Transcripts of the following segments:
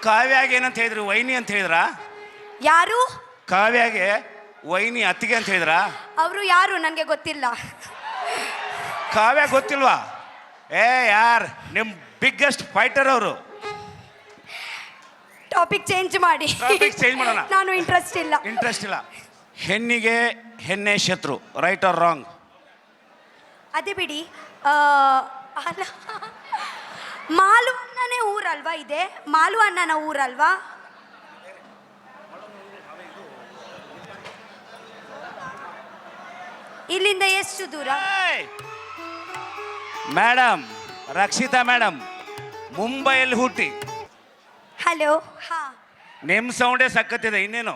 ಕಾವ್ಯಾಗೆ ಏನಂತ ಹೇಳಿದ್ರಿ? ವೈನಿ ಅಂತ ಹೇಳಿದ್ರಾ? ಯಾರು? ಕಾವ್ಯಾಗೆ ವೈನಿ ಅತ್ತಿಗೆ ಅಂತ ಹೇಳಿದ್ರಾ? ಅವರು ಯಾರು ನನಗೆ ಗೊತ್ತಿಲ್ಲ. ಕಾವ್ಯ ಗೊತ್ತಿಲ್ವಾ? ಯಾರ್ ನಿಮ್ ಬಿಗ್ಗೆಸ್ಟ್ ಫೈಟರ್ ಅವರು. ಟಾಪಿಕ್ ಚೇಂಜ್ ಮಾಡಿ. ಟಾಪಿಕ್ ಚೇಂಜ್ ಮಾಡೋಣ. ನಾನು ಇಂಟ್ರೆಸ್ಟ್ ಇಲ್ಲ. ಹೆಣ್ಣಿಗೆ ಹೆಣ್ಣೆ ಶತ್ರು, ರೈಟ್ ಆರ್ ರಾಂಗ್? ಅದೇ ಬಿಡಿ. ಅಲ್ಲ, ಮಾಲು ಅಣ್ಣನೇ ಊರಲ್ವಾ ಇದೆ? ಮಾಲು ಅಣ್ಣನ ಊರಲ್ವಾ? ಇಲ್ಲಿಂದ ಎಷ್ಟು ದೂರ? ಮೇಡಮ್, ರಕ್ಷಿತಾ ಮೇಡಮ್ ಮುಂಬೈಯಲ್ಲಿ ಹುಟ್ಟಿ. ಹಲೋ. ಹಾ, ನಿಮ್ಮ ಸೌಂಡೇ ಸಕ್ಕತ್ತಿದೆ, ಇನ್ನೇನು.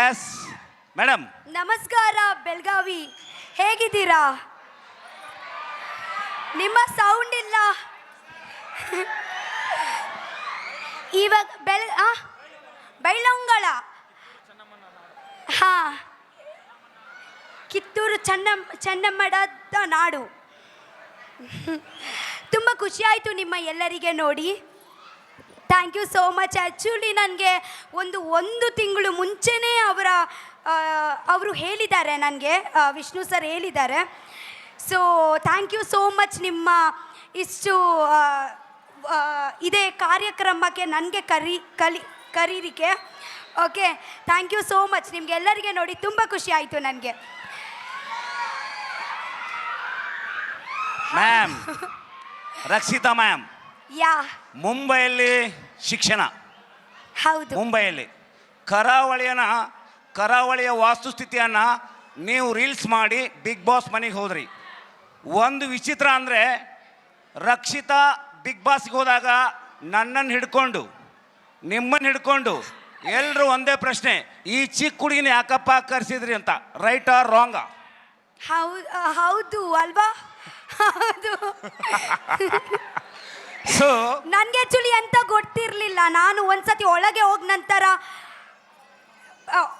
Yes madam. ನಮಸ್ಕಾರ ಬೆಳಗಾವಿ, ಹೇಗಿದ್ದೀರಾ? ನಿಮ್ಮ ಸೌಂಡ್ ಇಲ್ಲ ಇವಾಗ. ಬೈಲಂಗಳ. ಹಾ, ಕಿತ್ತೂರು ಚೆನ್ನಮ್ಮದ ನಾಡು. ತುಂಬ ಖುಷಿ ಆಯಿತು ನಿಮ್ಮ ಎಲ್ಲರಿಗೆ ನೋಡಿ. Thank you so much. Actually ನನಗೆ ಒಂದು ತಿಂಗಳು ಮುಂಚೆನೇ ಅವರು ಹೇಳಿದ್ದಾರೆ ನನಗೆ, ವಿಷ್ಣು ಸರ್ ಹೇಳಿದ್ದಾರೆ. So thank you so much ನಿಮ್ಮ ಇಷ್ಟು ಇದೇ ಕಾರ್ಯಕ್ರಮಕ್ಕೆ ನನಗೆ ಕರೀರಿಕೆ. Okay, thank you so much. ನಿಮಗೆಲ್ಲರಿಗೆ ನೋಡಿ ತುಂಬ ಖುಷಿ ಆಯಿತು ನನಗೆ. ಮ್ಯಾಮ್, ರಕ್ಷಿತಾ ಮ್ಯಾಮ್, ಯಾ, ಮುಂಬೈಯಲ್ಲಿ ಶಿಕ್ಷಣ. ಹೌದು. ಮುಂಬೈಯಲ್ಲಿ ಕರಾವಳಿಯ ವಾಸ್ತುಸ್ಥಿತಿಯನ್ನು ನೀವು ರೀಲ್ಸ್ ಮಾಡಿ ಬಿಗ್ ಬಾಸ್ ಮನೆಗೆ ಹೋದ್ರಿ. ಒಂದು ವಿಚಿತ್ರ ಅಂದರೆ, ರಕ್ಷಿತಾ ಬಿಗ್ ಬಾಸ್ಗೆ ಹೋದಾಗ ನನ್ನನ್ನು ಹಿಡ್ಕೊಂಡು ನಿಮ್ಮನ್ನು ಹಿಡ್ಕೊಂಡು ಎಲ್ಲರೂ ಒಂದೇ ಪ್ರಶ್ನೆ, ಈ ಚಿಕ್ಕ ಹುಡುಗಿನ ಯಾಕಪ್ಪ ಕರೆಸಿದ್ರಿ ಅಂತ. ರೈಟ್ ಆರ್ ರಾಂಗ? ಹೌದು ಅಲ್ವಾ? ಹೌದು. ಸೊ ನನಗೆ ಆ್ಯಕ್ಚುಲಿ ಎಂತ ಗೊತ್ತಿರಲಿಲ್ಲ. ನಾನು ಒಂದ್ಸತಿ ಒಳಗೆ ಹೋದ ನಂತರ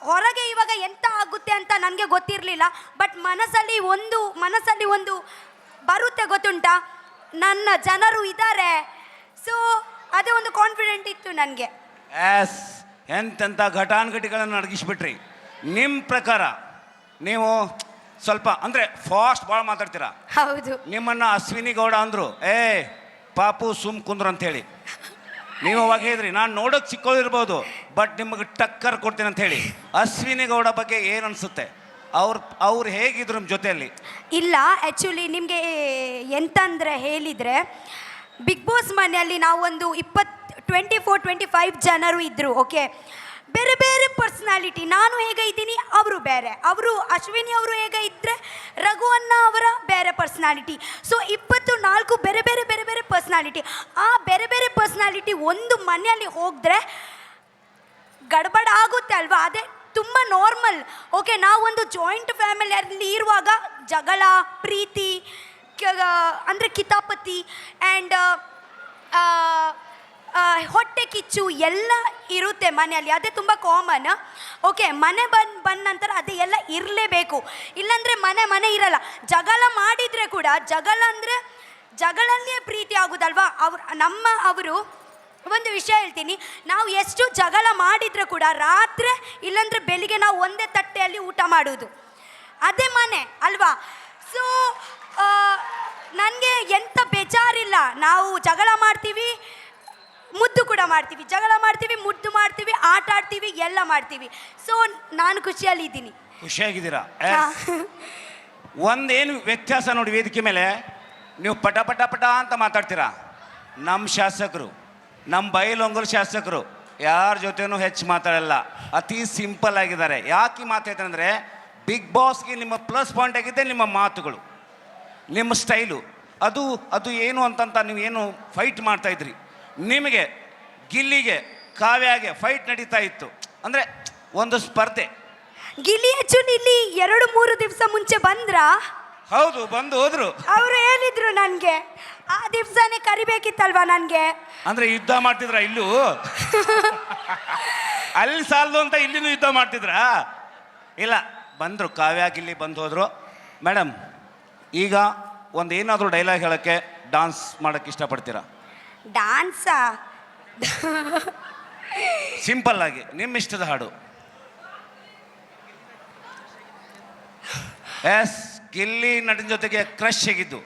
ಹೊರಗೆ ಇವಾಗ ಎಂತ ಆಗುತ್ತೆ ಅಂತ ನನಗೆ ಗೊತ್ತಿರಲಿಲ್ಲ. ಬಟ್ ಮನಸ್ಸಲ್ಲಿ ಒಂದು ಬರುತ್ತೆ, ಗೊತ್ತುಂಟಾ, ನನ್ನ ಜನರು ಇದ್ದಾರೆ. ಸೊ ಅದೇ ಒಂದು ಕಾನ್ಫಿಡೆಂಟ್ ಇತ್ತು ನನಗೆ. ಎಸ್, ಎಂತೆಂಥ ಘಟಾನುಘಟಿಗಳನ್ನು ಅಡಗಿಸ್ಬಿಟ್ರಿ. ನಿಮ್ಮ ಪ್ರಕಾರ ನೀವು ಸ್ವಲ್ಪ ಅಂದರೆ ಫಾಸ್ಟ್ ಭಾಳ ಮಾತಾಡ್ತೀರಾ. ಹೌದು. ನಿಮ್ಮನ್ನು ಅಶ್ವಿನಿ ಗೌಡ ಅಂದರು, ಪಾಪು ಸುಮ್ ಕುಂದ್ರು ಅಂತೇಳಿ. ನೀವು ಅವಾಗ ಹೇಳಿದ್ರಿ, ನಾನು ನೋಡೋಕೆ ಚಿಕ್ಕವಳಿರ್ಬೋದು ಬಟ್ ನಿಮಗೆ ಟಕ್ಕರ್ ಕೊಡ್ತೀನಿ ಅಂತ ಹೇಳಿ. ಅಶ್ವಿನಿ ಗೌಡ ಬಗ್ಗೆ ಏನು ಅನಿಸುತ್ತೆ? ಅವ್ರು ಹೇಗಿದ್ರು ನಿಮ್ಮ ಜೊತೆಯಲ್ಲಿ? ಇಲ್ಲ, ಆ್ಯಕ್ಚುಲಿ ನಿಮಗೆ ಎಂತಂದರೆ ಹೇಳಿದರೆ, ಬಿಗ್ ಬಾಸ್ ಮನೆಯಲ್ಲಿ ನಾವೊಂದು 24-25 ಜನರು ಇದ್ದರು. ಓಕೆ, ಬೇರೆ ಬೇರೆ ಪರ್ಸ್ನಾಲಿಟಿ. ನಾನು ಹೇಗೆ ಇದ್ದೀನಿ, ಅವರು ಬೇರೆ. ಅಶ್ವಿನಿ ಅವರು ಹೇಗೆ ಇದ್ದರೆ, ರಘುವನ್ನ ಅವರ ಬೇರೆ ಪರ್ಸ್ನಾಲಿಟಿ. ಸೊ 24 ಬೇರೆ ಬೇರೆ ಬೇರೆ ಬೇರೆ ಪರ್ಸ್ನಾಲಿಟಿ. ಆ ಬೇರೆ ಬೇರೆ ಪರ್ಸ್ನಾಲಿಟಿ ಒಂದು ಮನೆಯಲ್ಲಿ ಹೋಗಿದ್ರೆ ಗಡ್ಬಡ ಆಗುತ್ತೆ ಅಲ್ವಾ? ಅದೇ ತುಂಬ ನಾರ್ಮಲ್. ಓಕೆ, ನಾವೊಂದು ಜಾಯಿಂಟ್ ಫ್ಯಾಮಿಲಿಯಲ್ಲಿ ಇರುವಾಗ ಜಗಳ, ಪ್ರೀತಿ, ಅಂದರೆ ಕಿತಾಪತಿ ಆ್ಯಂಡ್ ಹೊಟ್ಟೆ ಕಿಚ್ಚು ಎಲ್ಲ ಇರುತ್ತೆ ಮನೆಯಲ್ಲಿ. ಅದೇ ತುಂಬ ಕಾಮನ್. ಓಕೆ, ಮನೆ ಬಂದ ನಂತರ ಅದೇ ಎಲ್ಲ ಇರಲೇಬೇಕು, ಇಲ್ಲಾಂದರೆ ಮನೆ ಇರಲ್ಲ. ಜಗಳ ಮಾಡಿದರೆ ಕೂಡ ಜಗಳಲ್ಲೇ ಪ್ರೀತಿ ಆಗೋದಲ್ವಾ? ಅವರು ಒಂದು ವಿಷಯ ಹೇಳ್ತೀನಿ, ನಾವು ಎಷ್ಟು ಜಗಳ ಮಾಡಿದರೆ ಕೂಡ ರಾತ್ರಿ ಇಲ್ಲಾಂದರೆ ಬೆಳಿಗ್ಗೆ ನಾವು ಒಂದೇ ತಟ್ಟೆಯಲ್ಲಿ ಊಟ ಮಾಡೋದು, ಅದೇ ಮನೆ ಅಲ್ವಾ? ಸೊ ನನಗೆ ಎಂಥ ಬೇಜಾರಿಲ್ಲ. ನಾವು ಜಗಳ ಮಾಡ್ತೀವಿ, ಮುದ್ದು ಕೂಡ ಮಾಡ್ತೀವಿ, ಜಗಳ ಮಾಡ್ತೀವಿ, ಮುದ್ದು ಮಾಡ್ತೀವಿ, ಆಟ ಆಡ್ತೀವಿ, ಎಲ್ಲ ಮಾಡ್ತೀವಿ. ಸೊ ನಾನು ಖುಷಿಯಾಗಿದ್ದೀನಿ. ಒಂದೇನು ವ್ಯತ್ಯಾಸ ನೋಡಿ, ವೇದಿಕೆ ಮೇಲೆ ನೀವು ಪಟ ಪಟ ಪಟ ಅಂತ ಮಾತಾಡ್ತೀರಾ. ನಮ್ಮ ಶಾಸಕರು, ನಮ್ಮ ಬೈಲೊಂಗಲ್ ಶಾಸಕರು ಯಾರ ಜೊತೆನೂ ಹೆಚ್ಚು ಮಾತಾಡಲ್ಲ, ಅತಿ ಸಿಂಪಲ್ ಆಗಿದ್ದಾರೆ. ಯಾಕೆ ಮಾತಾಡ್ತಾರೆ ಅಂದರೆ, ಬಿಗ್ ಬಾಸ್ಗೆ ನಿಮ್ಮ ಪ್ಲಸ್ ಪಾಯಿಂಟ್ ಆಗಿದೆ ನಿಮ್ಮ ಮಾತುಗಳು, ನಿಮ್ಮ ಸ್ಟೈಲು. ಅದು ಏನು ಅಂತಂತ ನೀವೇನು ಫೈಟ್ ಮಾಡ್ತಾಯಿದ್ರಿ, ನಿಮಗೆ ಗಿಲ್ಲಿಗೆ ಕಾವ್ಯಾಗೆ ಫೈಟ್ ನಡೀತಾ ಇತ್ತು. ಅಂದರೆ ಒಂದು ಸ್ಪರ್ಧೆ. ಗಿಲ್ಲಿ ಆ್ಯಕ್ಚುಲಿ ಇಲ್ಲಿ 2-3 ದಿವಸ ಮುಂಚೆ ಬಂದ್ರಾ? ಹೌದು, ಬಂದು ಹೋದ್ರು. ಅವರು ಹೇಳಿದ್ರು ನನಗೆ, ಆ ದಿವಸನೇ ಕರಿಬೇಕಿತ್ತಲ್ವಾ ನನಗೆ. ಅಂದರೆ ಯುದ್ಧ ಮಾಡ್ತಿದ್ರ ಇಲ್ಲೂ? ಅಲ್ಲಿ ಸಾಲದು ಅಂತ ಇಲ್ಲಿನೂ ಯುದ್ಧ ಮಾಡ್ತಿದ್ರಾ? ಇಲ್ಲ, ಬಂದರು, ಕಾವ್ಯ ಗಿಲ್ಲಿ ಬಂದು ಹೋದರು. ಮೇಡಮ್, ಈಗ ಒಂದು ಏನಾದರೂ ಡೈಲಾಗ್ ಹೇಳೋಕ್ಕೆ, ಡಾನ್ಸ್ ಮಾಡೋಕ್ಕೆ ಇಷ್ಟಪಡ್ತೀರಾ? ಡ್ಯಾನ್ಸಾ? ಸಿಂಪಲ್ ಆಗಿ ನಿಮ್ಮ ಇಷ್ಟದ ಹಾಡು. ಎಸ್, ಗಿಲ್ಲಿ ನಟನ ಜೊತೆಗೆ ಕ್ರಶ್ ಹೇಗಿದ್ದು?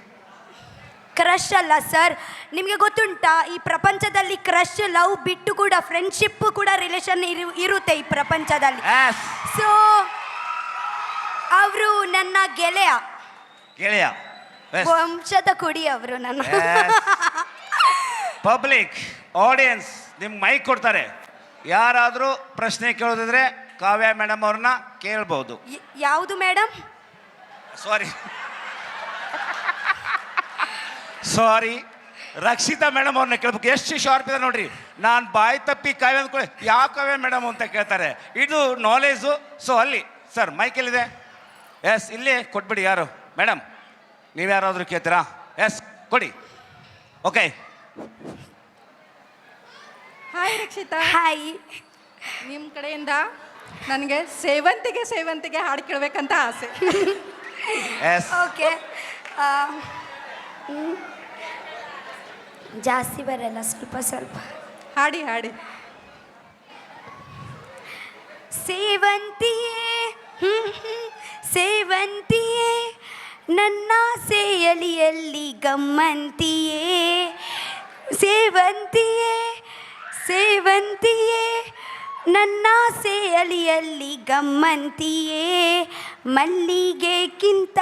ಕ್ರಶ್ ಅಲ್ಲ ಸರ್, ನಿಮಗೆ ಗೊತ್ತುಂಟಾ ಈ ಪ್ರಪಂಚದಲ್ಲಿ ಕ್ರಶ್ ಲವ್ ಬಿಟ್ಟು ಕೂಡ ಫ್ರೆಂಡ್ಶಿಪ್ ಕೂಡ ರಿಲೇಷನ್ ಇರುತ್ತೆ ಈ ಪ್ರಪಂಚದಲ್ಲಿ. ಎಸ್, ಸೊ ಅವರು ನನ್ನ ಗೆಳೆಯ, ಗೆಳೆಯ. ವಂಶದ ಕುಡಿ ಅವರು ನನ್ನ. ಪಬ್ಲಿಕ್ ಆಡಿಯನ್ಸ್ ನಿಮ್ಗೆ ಮೈಕ್ ಕೊಡ್ತಾರೆ. ಯಾರಾದರೂ ಪ್ರಶ್ನೆ ಕೇಳೋದಿದ್ರೆ ಕಾವ್ಯ ಮೇಡಮ್ ಅವ್ರನ್ನ ಕೇಳ್ಬೋದು. ಯಾವುದು ಮೇಡಮ್? ಸಾರಿ, ರಕ್ಷಿತಾ ಮೇಡಮ್ ಅವ್ರನ್ನ ಕೇಳ್ಬೇಕು. ಎಷ್ಟು ಶಾರ್ಪ್ ಇದೆ ನೋಡ್ರಿ. ನಾನು ಬಾಯಿ ತಪ್ಪಿ ಕಾವ್ಯ ಅಂದ್ಕೊಳ್ಳಿ, ಯಾವ ಕಾವ್ಯ ಮೇಡಮ್ ಅಂತ ಕೇಳ್ತಾರೆ. ಇದು ನಾಲೇಜು. ಸೊ ಅಲ್ಲಿ ಸರ್ ಮೈಕ್ ಎಲ್ಲಿದೆ? ಎಸ್, ಇಲ್ಲೇ ಕೊಟ್ಬಿಡಿ. ಯಾರು ಮೇಡಮ್, ನೀವು ಯಾರಾದರೂ ಕೇಳ್ತೀರಾ? ಎಸ್, ಕೊಡಿ. ಓಕೆ. ಹಾಯ್ ರಕ್ಷಿತಾ. ಹಾಯ್. ನಿಮ್ಮ ಕಡೆಯಿಂದ ನನಗೆ ಸೇವಂತಿಗೆ ಹಾಡು ಕೇಳಬೇಕಂತ ಆಸೆ. Yes, okay. ಜಾಸ್ತಿ ಬರಲ್ಲ, ಸ್ವಲ್ಪ ಸ್ವಲ್ಪ ಹಾಡಿ ಹಾಡಿ. ಸೇವಂತಿಯೇ ಸೇವಂತಿಯೇ ನನ್ನ ಸೇಯಲಿಯಲ್ಲಿ ಗಮ್ಮಂತಿಯೇ, ಸೇವಂತಿಯೇ ಸೇವಂತಿಯೇ ನನ್ನ ಸೇಯಲಿಯಲ್ಲಿ ಗಮ್ಮಂತಿಯೇ, ಮಲ್ಲಿಗೆಗಿಂತ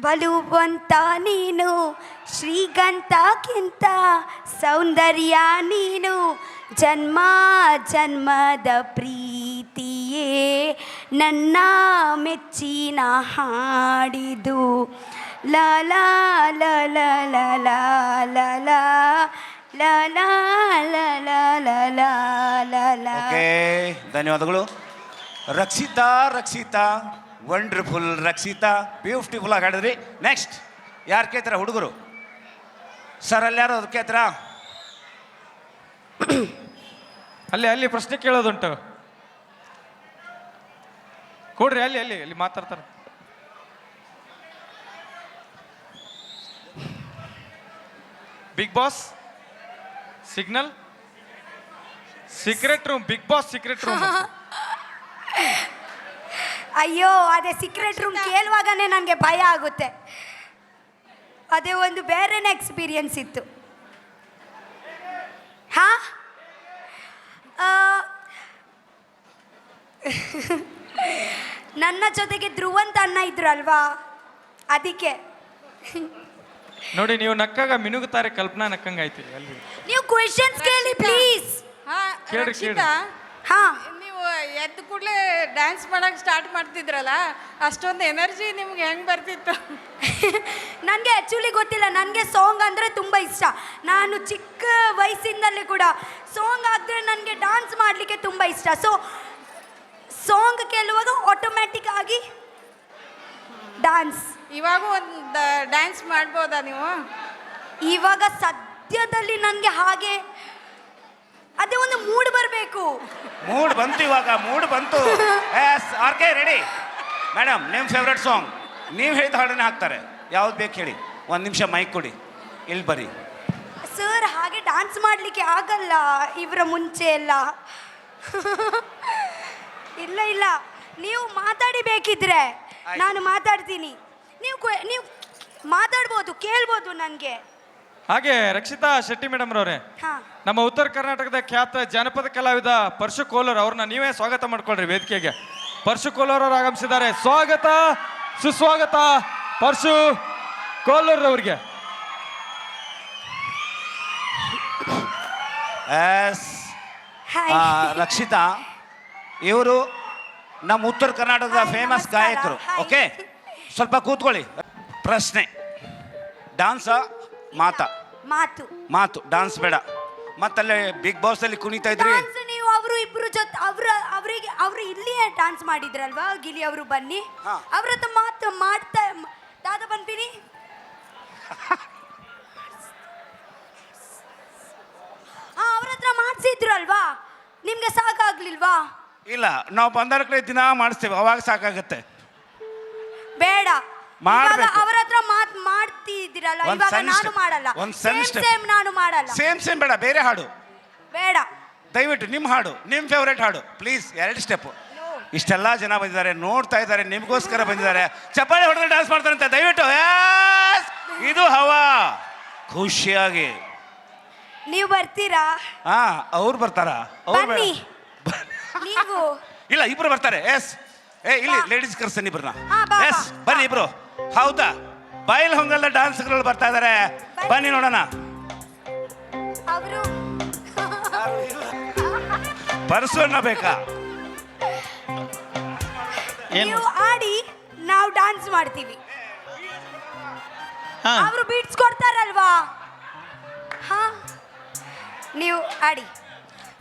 ಬಲುವಂತ ನೀನು, ಶ್ರೀಗಂಧಕ್ಕಿಂತ ಸೌಂದರ್ಯ ನೀನು, ಜನ್ಮ ಜನ್ಮದ ಪ್ರೀತಿಯೇ ನನ್ನ ಮೆಚ್ಚಿನ ಹಾಡಿದು, ಲಾ ಲಾ ಲಾ ಲಾ ಲಾ ಲಾ ಲಾ ಲಾ ಲಾ ಲಾ ಲಾ ಲಾ ಲಾ ಲಾ ಲಾ ಲಾ. ಓಕೆ, ಧನ್ಯವಾದಗಳು. ರಕ್ಷಿತಾ ರಕ್ಷಿತಾ ವಂಡರ್ಫುಲ್. ರಕ್ಷಿತಾ ಬ್ಯೂಟಿಫುಲ್ ಆಗಿ ಹಾಡಿದ್ರಿ. ನೆಕ್ಸ್ಟ್ ಯಾರು ಕೇಳ್ತಾರ? ಹುಡುಗರು ಸರ್, ಅಲ್ಲಿ ಯಾರು ಕೇಳ್ತಾರ? ಅಲ್ಲಿ ಪ್ರಶ್ನೆ ಕೇಳೋದುಂಟು, ಕೊಡ್ರಿ. ಅಲ್ಲಿ ಮಾತಾಡ್ತಾರೆ. Big boss signal secret room, big boss secret room. ಅಯ್ಯೋ, ಅದೇ ಸೀಕ್ರೆಟ್ ರೂಮ್ ಕೇಳುವಾಗನೇ ನನಗೆ ಭಯ ಆಗುತ್ತೆ. ಅದೇ ಒಂದು ಬೇರೆನೇ ಎಕ್ಸ್ಪೀರಿಯನ್ಸ್ ಇತ್ತು. ಹಾ, ನನ್ನ ಜೊತೆಗೆ ಧ್ರುವಂತ ಅಣ್ಣ ಇದ್ರು ಅಲ್ವಾ, ಅದಕ್ಕೆ. ನೋಡಿ, ನೀವು ನಕ್ಕಾಗ ಮಿನುಗುತ್ತಾರೆ, ಕಲ್ಪನಾ ನಕ್ಕಂಗಾಯ್ತು. ಅಲ್ಲಿ ನೀವು ಕ್ವೆಶನ್ಸ್ ಕೇಳಿ ಪ್ಲೀಸ್. ಕೇಳ್ರಿ, ರಕ್ಷಿತಾ, ಹಾ, ನೀವು ಎದ್ದ ಕೂಡಲೇ ಡ್ಯಾನ್ಸ್ ಮಾಡಕ್ಕೆ ಸ್ಟಾರ್ಟ್ ಮಾಡ್ತಿದ್ರಲ್ಲ, ಅಷ್ಟೊಂದು ಎನರ್ಜಿ ನಿಮ್ಗೆ ಹೆಂಗೆ ಬರ್ತಿತ್ತು? ನನಗೆ ಆ್ಯಕ್ಚುಲಿ ಗೊತ್ತಿಲ್ಲ, ನನಗೆ ಸಾಂಗ್ ಅಂದರೆ ತುಂಬ ಇಷ್ಟ. ನಾನು ಚಿಕ್ಕ ವಯಸ್ಸಿಂದಲೇ ಕೂಡ ಸಾಂಗ್ ಆದರೆ ನನಗೆ ಡ್ಯಾನ್ಸ್ ಮಾಡಲಿಕ್ಕೆ ತುಂಬ ಇಷ್ಟ. ಸೊ ಸಾಂಗ್ ಕೇಳುವಾಗ ಆಟೋಮ್ಯಾಟಿಕ್ ಆಗಿ ಡ್ಯಾನ್ಸ್. ಇವಾಗೂ ಒಂದು ಡ್ಯಾನ್ಸ್ ಮಾಡ್ಬೋದಾ ನೀವು? ಇವಾಗ ಸದ್ಯದಲ್ಲಿ ನನಗೆ ಹಾಗೆ ಅದೇ ಒಂದು ಮೂಡ್ ಬರಬೇಕು. ಮೂಡ್ ಬಂತು, ಇವಾಗ ಮೂಡ್ ಬಂತು. Yes, R K ready. Madam, ನಿಮ್ಮ ಫೇವ್ರೆಟ್ ಸಾಂಗ್ ನೀವು ಹೇಳಿದ ಹಾಡನ್ನೇ ಹಾಕ್ತಾರೆ. ಯಾವ್ದು ಬೇಕು ಹೇಳಿ. ಒಂದು ನಿಮಿಷ ಮೈಕ್ ಕೊಡಿ, ಇಲ್ಲಿ ಬರೀ. ಸರ್, ಹಾಗೆ ಡ್ಯಾನ್ಸ್ ಮಾಡಲಿಕ್ಕೆ ಆಗಲ್ಲ ಇವರ ಮುಂಚೆ ಎಲ್ಲ. ಇಲ್ಲ ಇಲ್ಲ, ನೀವು ಮಾತಾಡಿ ಬೇಕಿದ್ರೆ ನಾನು ಮಾತಾಡ್ತೀನಿ. ನೀವು ಮಾತಾಡ್ಬೋದು, ಕೇಳ್ಬೋದು ನನಗೆ. ಹಾಗೆ ರಕ್ಷಿತಾ ಶೆಟ್ಟಿ ಮೇಡಮ್ ರವರೇ, ಹಾಂ, ನಮ್ಮ ಉತ್ತರ ಕರ್ನಾಟಕದ ಖ್ಯಾತ ಜಾನಪದ ಕಲಾವಿದ ಪರಶು ಕೋಲರ್ ಅವ್ರನ್ನ ನೀವೇ ಸ್ವಾಗತ ಮಾಡ್ಕೊಳ್ರಿ ವೇದಿಕೆಗೆ. ಪರಶು ಕೋಲರ್ ಅವರು ಆಗಮಿಸಿದ್ದಾರೆ. ಸ್ವಾಗತ, ಸುಸ್ವಾಗತ ಪರಶು ಕೋಲರ್ ಅವರಿಗೆ. ಎಸ್, ರಕ್ಷಿತಾ ಇವರು ನಮ್ಮ ಉತ್ತರ ಕರ್ನಾಟಕದ ಫೇಮಸ್ ನಮಸ್ಕಾರ. ಗಾಯಕರು. ಹಾಯ್. ಓಕೆ, ಸ್ವಲ್ಪ ಕೂತ್ಕೊಳ್ಳಿ. ಪ್ರಶ್ನೆ, ಡ್ಯಾನ್ಸ ಮಾತಾ? ಮಾತು. ಮಾತು, ಡ್ಯಾನ್ಸ್ ಬೇಡ. ಮತ್ತಲ್ಲೇ ಬಿಗ್ ಬಾಸ್ ಅಲ್ಲಿ ಕುಣಿತಾ ಇದ್ರಿ. ಡ್ಯಾನ್ಸ್ ನೀವು ಅವರು ಇಬ್ರು ಜೊತೆ ಅವರು ಇಲ್ಲಿಯೇ ಡ್ಯಾನ್ಸ್ ಮಾಡಿದ್ರಲ್ವಾ, ಗಿಲಿ ಅವರು ಬನ್ನಿ. ಹಾ. ಅವ್ರ ಹತ್ರ ಮಾತು ಮಾಡ್ತಾ ದಾದ ಬನ್ಬಿನಿ. ಅವ್ರ ಹತ್ರ ಮಾಡಿಸಿದ್ರು ಅಲ್ವಾ, ನಿಮ್ಗೆ ಸಾಕಾಗ್ಲಿಲ್ವಾ? ಇಲ್ಲ, ನಾವು ಬಂದರ ಕಡೆ ದಿನ ಮಾಡಿಸ್ತೇವೆ, ಅವಾಗ ಸಾಕಾಗತ್ತೆ. ಬೇಡ, ಮಾಡ್ಬೇಕು. ಅವರ ಹತ್ರ ಮಾಡ್ತಿದ್ದೀರಲ್ಲ, ಒಂದ್ ಇವಾಗ ಸಣ್ಣ ನಾನು step. ಮಾಡಲ್ಲ. ಒಂದ್ ಸಣ್ಣ step. ಸೇಮ್ ನಾನು ಮಾಡಲ್ಲ. ಸೇಮ್ ಬೇಡ, ಬೇರೆ ಹಾಡು. ಬೇಡ. ದಯವಿಟ್ಟು ನಿಮ್ಮ ಹಾಡು, ನಿಮ್ಮ ಫೇವ್ರೇಟ್ ಹಾಡು ಪ್ಲೀಸ್. 2 ಸ್ಟೆಪ್. ಇಷ್ಟೆಲ್ಲ ಜನ ಬಂದಿದ್ದಾರೆ, ನೋಡ್ತಾ ಇದ್ದಾರೆ, ನಿಮಗೋಸ್ಕರ ಬಂದಿದ್ದಾರೆ. ಚಪ್ಪಾಳೆ ಹೊಡೆದ್ರೆ ಡ್ಯಾನ್ಸ್ ಮಾಡ್ತಾರಂತೆ. ದಯವಿಟ್ಟು yes! ಇದು ಹವಾ. ಖುಷಿಯಾಗಿ ನೀವು ಬರ್ತೀರಾ? ಹಾ, ಅವ್ರು ಬರ್ತಾರ? ಅವ್ರು ಬನ್ನಿ ನೀವು. ಇಲ್ಲ, ಇಬ್ರು ಬರ್ತಾರೆ. ಎಸ್. ಇಲ್ಲಿ ಲೇಡೀಸ್ ಕರ್ಸ್ತಾನೆ ಇಬ್ರನ್ನ. ಹಾ, ಬಾ, ಎಸ್, ಬಾ. ಬನ್ನಿ ಇಬ್ರು. ಹೌದಾ, ಬಯಲ್ ಹೊಂಗಲ್ದ ಡ್ಯಾನ್ಸ್ಗಳು ಬರ್ತಾ ಇದಾರೆ. ಬನ್ನಿ ನೋಡೋಣ. ಅವರು ಪರ್ಸನ್ನ ಬೇಕಾ? ನೀವು ಆಡಿ, ನಾವು ಡ್ಯಾನ್ಸ್ ಮಾಡ್ತೀವಿ. ಅವರು ಬೀಟ್ಸ್ ಕೊಡ್ತಾರಲ್ವಾ? ಹಾ, ನೀವು ಆಡಿ.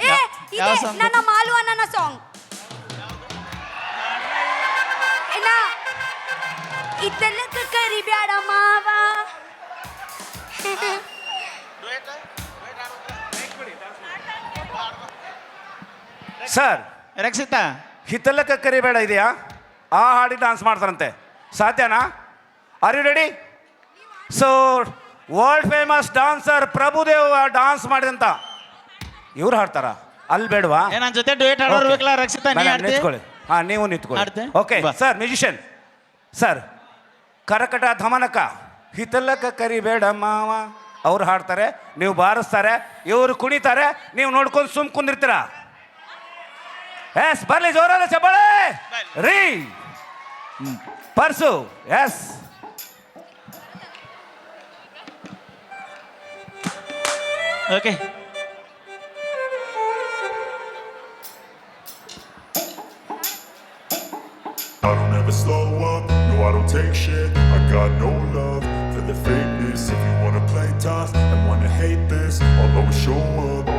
ಯಾವ ಇದೆ song? ನನ್ನ ಮಾಲು ನನ್ನ ಸಾಂಗ್. ಇದೆಲ್ಲಕ್ಕ ಕರಿಬ್ಯಾಡ ಮಾವ. ಸರ್, ರಕ್ಷಿತಾ, ಹಿತ್ತಲಕ್ಕ ಕರಿಬೇಡ ಇದೆಯಾ? ಆ ಹಾಡಿ ಡ್ಯಾನ್ಸ್ ಮಾಡ್ತಾರಂತೆ. ಸಾಧ್ಯನಾ? Are you ready? So world famous dancer Prabhudev dance ಮಾಡಿದಂತ ಇವ್ರು ಹಾಡ್ತಾರ? ಅಲ್ಲಿ ಬೇಡವಾ? ನನ್ನ ಜೊತೆ ಡುಯೆಟ್ ಹಾಡೋರ್ಬೇಕಲ್ಲ ರಕ್ಷಿತಾ, ನೀ ಆಡ್ತಿ? ನಿಂತ್ಕೊಳ್ಳಿ. ಹಾ, ನೀವು ನಿಂತ್ಕೊಳ್ಳಿ. ಆಡ್ತೆ? ಓಕೆ ಬಾ. Sir, musician sir. ಕರಕಟ ಧಮನಕ ಹಿತ್ತಲಕ್ಕ ಕರಿಬೇಡ ಮಾವ ಅವ್ರು ಹಾಡ್ತಾರೆ, ನೀವು ಬಾರಿಸ್ತಾರೆ, ಇವರು ಕುಣಿತಾರೆ, ನೀವು ನೋಡ್ಕೊಂಡು ಸುಮ್ ಕುಂದಿರ್ತೀರಾ. ಎಸ್, ಬರ್ಲಿ ಜೋರಾದ ಚಪ್ಪಾಳೆ ರೀ. Purse. Yes. Okay. I don't ever slow up, no I don't take shit. I got no love for the fakeness. If you wanna play tough and wanna hate this, I'll always show up.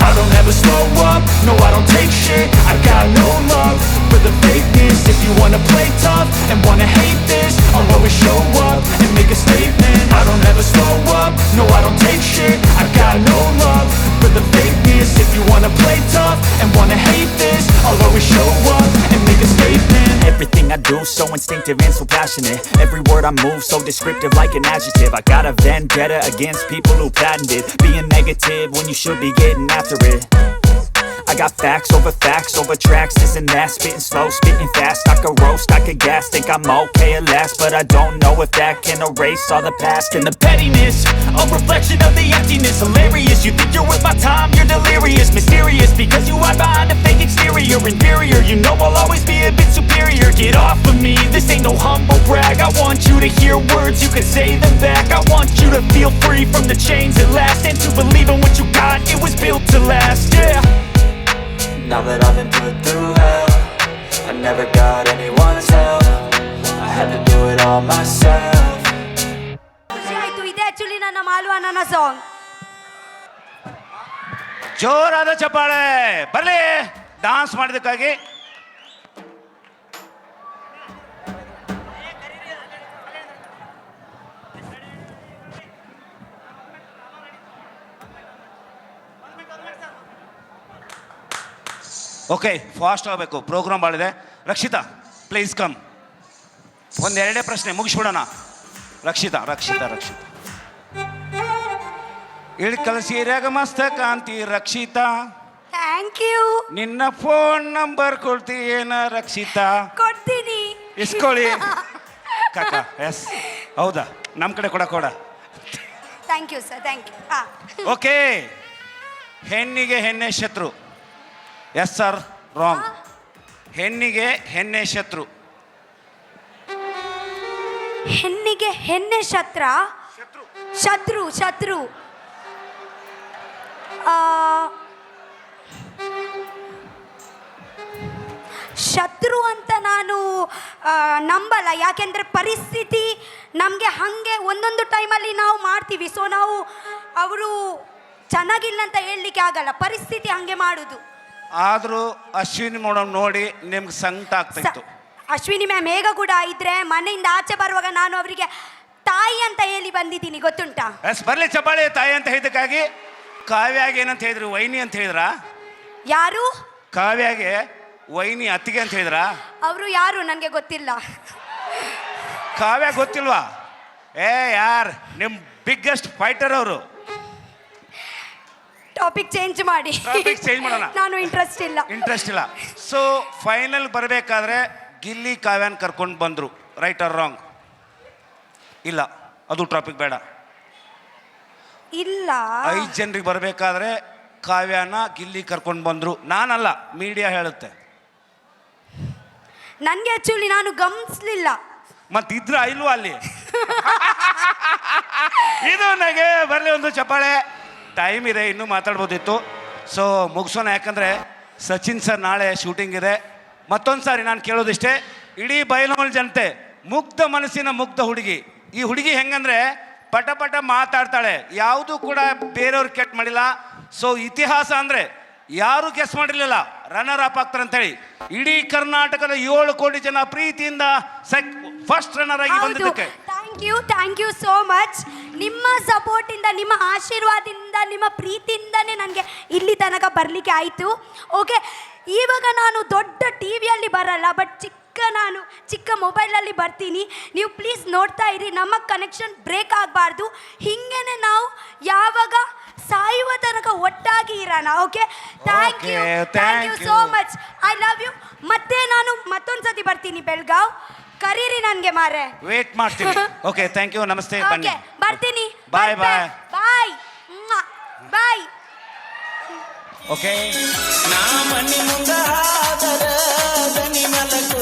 I don't ever slow up, no I don't take shit. I got no love for the fakeness. If you wanna play tough and wanna hate this, I'll always show up and make a statement. I don't ever slow up, no I don't take shit. I got no love for the fakeness. If you wanna play tough and wanna hate this, I'll always show up and make a statement. Everything I do so instinctive and so passionate. Every word I move so descriptive like an adjective. I got a vendetta against people who patented being negative when you should be getting after it. I got facts over tracks, this and that. Spitting slow, spitting fast. I could roast, I could gas. Think I'm okay at last, but I don't know if that can erase all the past. And the pettiness, a reflection of the emptiness. Hilarious, you think you're worth my time, you're delirious. Mysterious, because you hide behind a fake exterior. Inferior, you know I'll always be a bit superior. Get off of me, this ain't no humble brag. I want you to hear words, you can say them back. I want you to feel free from the chains that last, and to believe in what you got, it was built to last, yeah. Now that I've been put through hell, I never got anyone's help. I had to do it all myself. ಖುಷಿ ಆಯ್ತು. ಇದೆ actually ನನ್ನ ಮಾಲು ನನ್ನ song. ಜೋರಾದ ಚಪ್ಪಾಳೆ ಬರ್ಲಿ dance ಮಾಡಿದಕ್ಕಾಗಿ. Okay, fast ಆಗಬೇಕು, ಪ್ರೋಗ್ರಾಮ್ ಬಾಳಿದೆ. Rakshita please come. ಒಂದೆರಡೇ ಪ್ರಶ್ನೆ ಮುಗಿಸ್ಬಿಡೋಣ. ರಕ್ಷಿತಾ ರಕ್ಷಿತಾ ರಕ್ಷಿತಾ ಇಳ್ಕಲ್ ಸೀರ್ಯಾಗ ಮಸ್ತ ಕಾಂತಿ ರಕ್ಷಿತಾ. Thank you. ನಿನ್ನ ಫೋನ್ ನಂಬರ್ ಕೊಡ್ತೀಯೇನ ರಕ್ಷಿತಾ? ಕೊಡ್ತೀನಿ. ಇಸ್ಕೊಳ್ಳಿ ಕಾಕ. ಎಸ್, ಹೌದಾ? ನಮ್ಮ ಕಡೆ ಕೊಡ. Thank you sir, thank you. ಹಾಂ, ಓಕೆ. ಹೆಣ್ಣಿಗೆ ಹೆಣ್ಣೆ ಶತ್ರು. Yes sir, wrong. ಹೆಣ್ಣಿಗೆ ಹೆಣ್ಣೆ ಶತ್ರು. ಹೆಣ್ಣಿಗೆ ಹೆಣ್ಣೆ ಶತ್ರು. ಶತ್ರು ಅಂತ ನಾನು ನಂಬಲ್ಲ. ಯಾಕೆಂದರೆ ಪರಿಸ್ಥಿತಿ ನಮಗೆ ಹಾಗೆ ಒಂದೊಂದು ಟೈಮಲ್ಲಿ ನಾವು ಮಾಡ್ತೀವಿ. ಸೊ ನಾವು ಅವರು ಚೆನ್ನಾಗಿಲ್ಲ ಅಂತ ಹೇಳಲಿಕ್ಕೆ ಆಗಲ್ಲ, ಪರಿಸ್ಥಿತಿ ಹಾಗೆ ಮಾಡೋದು. ಆದರೂ ಅಶ್ವಿನಿ ಮೇಡಮ್ ನೋಡಿ ನಿಮ್ಗೆ ಸಂಕಟ ಆಗ್ತಾಯಿತ್ತು. ಅಶ್ವಿನಿ ಮ್ಯಾಮ್ ಹೇಗ ಕೂಡ ಇದ್ರೆ ಮನೆಯಿಂದ ಆಚೆ ಬರುವಾಗ ನಾನು ಅವರಿಗೆ ತಾಯಿ ಅಂತ ಹೇಳಿ ಬಂದಿದ್ದೀನಿ, ಗೊತ್ತುಂಟಾ? ಎಸ್, ಬರ್ಲಿ ಚಪ್ಪಾಳೆ. ತಾಯಿ ಅಂತ ಹೇಳಿದಕ್ಕಾಗಿ. ಕಾವ್ಯಾಗೆ ಏನಂತ ಹೇಳಿದ್ರು? ವೈನಿ ಅಂತ ಹೇಳಿದ್ರಾ? ಯಾರು? ಕಾವ್ಯಾಗೆ ವೈನಿ ಅತ್ತಿಗೆ ಅಂತ ಹೇಳಿದ್ರಾ? ಅವರು ಯಾರು ನನಗೆ ಗೊತ್ತಿಲ್ಲ. ಕಾವ್ಯ ಗೊತ್ತಿಲ್ವಾ? ಯಾರ್ ನಿಮ್ಮ ಬಿಗ್ಗೆಸ್ಟ್ ಫೈಟರ್ ಅವರು. ಟಾಪಿಕ್ ಚೇಂಜ್ ಮಾಡಿ. Topic change ಮಾಡೋಣ. ನಾನು ಇಂಟ್ರೆಸ್ಟ್ ಇಲ್ಲ. ಇಂಟ್ರೆಸ್ಟ್ ಇಲ್ಲ. ಸೊ ಫೈನಲ್ ಬರಬೇಕಾದ್ರೆ ಗಿಲ್ಲಿ ಕಾವ್ಯಾನ್ ಕರ್ಕೊಂಡು ಬಂದರು, ರೈಟ್ ಆರ್ ರಾಂಗ್? ಇಲ್ಲ, ಅದು ಟಾಪಿಕ್ ಬೇಡ. ಇಲ್ಲ 5 ಜನರಿಗೆ ಬರಬೇಕಾದ್ರೆ ಕಾವ್ಯಾನ ಗಿಲ್ಲಿ ಕರ್ಕೊಂಡು ಬಂದರು, ನಾನಲ್ಲ, ಮೀಡಿಯಾ ಹೇಳುತ್ತೆ. ನನಗೆ ಆ್ಯಕ್ಚುಲಿ ನಾನು ಗಮನಿಸ್ಲಿಲ್ಲ. ಮತ್ತಿದ್ರ ಇಲ್ವಾ ಅಲ್ಲಿ? ಇದು ನನಗೆ ಬರಲಿ ಒಂದು ಚಪ್ಪಾಳೆ. ಟೈಮ್ ಇದೆ, ಇನ್ನೂ ಮಾತಾಡ್ಬೋದಿತ್ತು. ಸೊ ಮುಗಿಸೋಣ, ಯಾಕಂದರೆ ಸಚಿನ್ ಸರ್ ನಾಳೆ ಶೂಟಿಂಗ್ ಇದೆ. ಮತ್ತೊಂದು ಸಾರಿ ನಾನು ಕೇಳೋದಿಷ್ಟೇ, ಇಡೀ ಬಯಲುಮಲ್ ಜನತೆ, ಮುಗ್ಧ ಮನಸ್ಸಿನ ಮುಗ್ಧ ಹುಡುಗಿ. ಈ ಹುಡುಗಿ ಹೆಂಗಂದ್ರೆ ಪಟ ಪಟ ಮಾತಾಡ್ತಾಳೆ, ಯಾವುದೂ ಕೂಡ ಬೇರೆಯವ್ರು ಕೆಟ್ಟ ಮಾಡಿಲ್ಲ. ಸೊ ಇತಿಹಾಸ ಅಂದರೆ ಯಾರು ಗೆಸ್ ಮಾಡಿರಲಿಲ್ಲ ರನ್ನರ್ ಅಪ್ ಆಗ್ತಾರೆ ಅಂತೇಳಿ. ಇಡೀ ಕರ್ನಾಟಕದ 7 ಕೋಟಿ ಜನ ಪ್ರೀತಿಯಿಂದ ಫಸ್ಟ್ ರನ್ನರ್ ಆಗಿ ಬಂದಿದ್ದಕ್ಕೆ ಥ್ಯಾಂಕ್ ಯು ಸೋ ಮಚ್. ನಿಮ್ಮ ಸಪೋರ್ಟಿಂದ, ನಿಮ್ಮ ಆಶೀರ್ವಾದದಿಂದ, ನಿಮ್ಮ ಪ್ರೀತಿಯಿಂದನೇ ನನಗೆ ಇಲ್ಲಿ ತನಕ ಬರಲಿಕ್ಕೆ ಆಯಿತು. ಓಕೆ, ಇವಾಗ ನಾನು ದೊಡ್ಡ ಟಿ ವಿಯಲ್ಲಿ ಬರಲ್ಲ, ಬಟ್ ಚಿಕ್ಕ ಮೊಬೈಲಲ್ಲಿ ಬರ್ತೀನಿ. ನೀವು ಪ್ಲೀಸ್ ನೋಡ್ತಾ ಇರಿ, ನಮ್ಮ ಕನೆಕ್ಷನ್ ಬ್ರೇಕ್ ಆಗಬಾರ್ದು. ಹಿಂಗೇನೆ ನಾವು ಯಾವಾಗ ಸಾಯುವ ತನಕ ಒಟ್ಟಾಗಿ ಇರೋಣ. Okay, thank you so much. I love you. ಮತ್ತೆ ನಾನು ಮತ್ತೊಂದು ಸತಿ ಬರ್ತೀನಿ ಬೆಳಗಾವ್, ಕರೀರಿ ನನಗೆ ಮಾರೆ. ವೇಟ್ ಮಾಡ್ತೀನಿ. ಓಕೆ, ಥ್ಯಾಂಕ್ ಯು, ನಮಸ್ತೆ, ಬನ್ನಿ. ಬರ್ತೀನಿ. ಬಾಯ್ ಬಾಯ್ ಬಾಯ್ ಬಾಯ್. ಓಕೆ. ನಾ ಮಣ್ಣಿ ಮುಂದ ಹಾದರ ದನಿ ಮಲಗು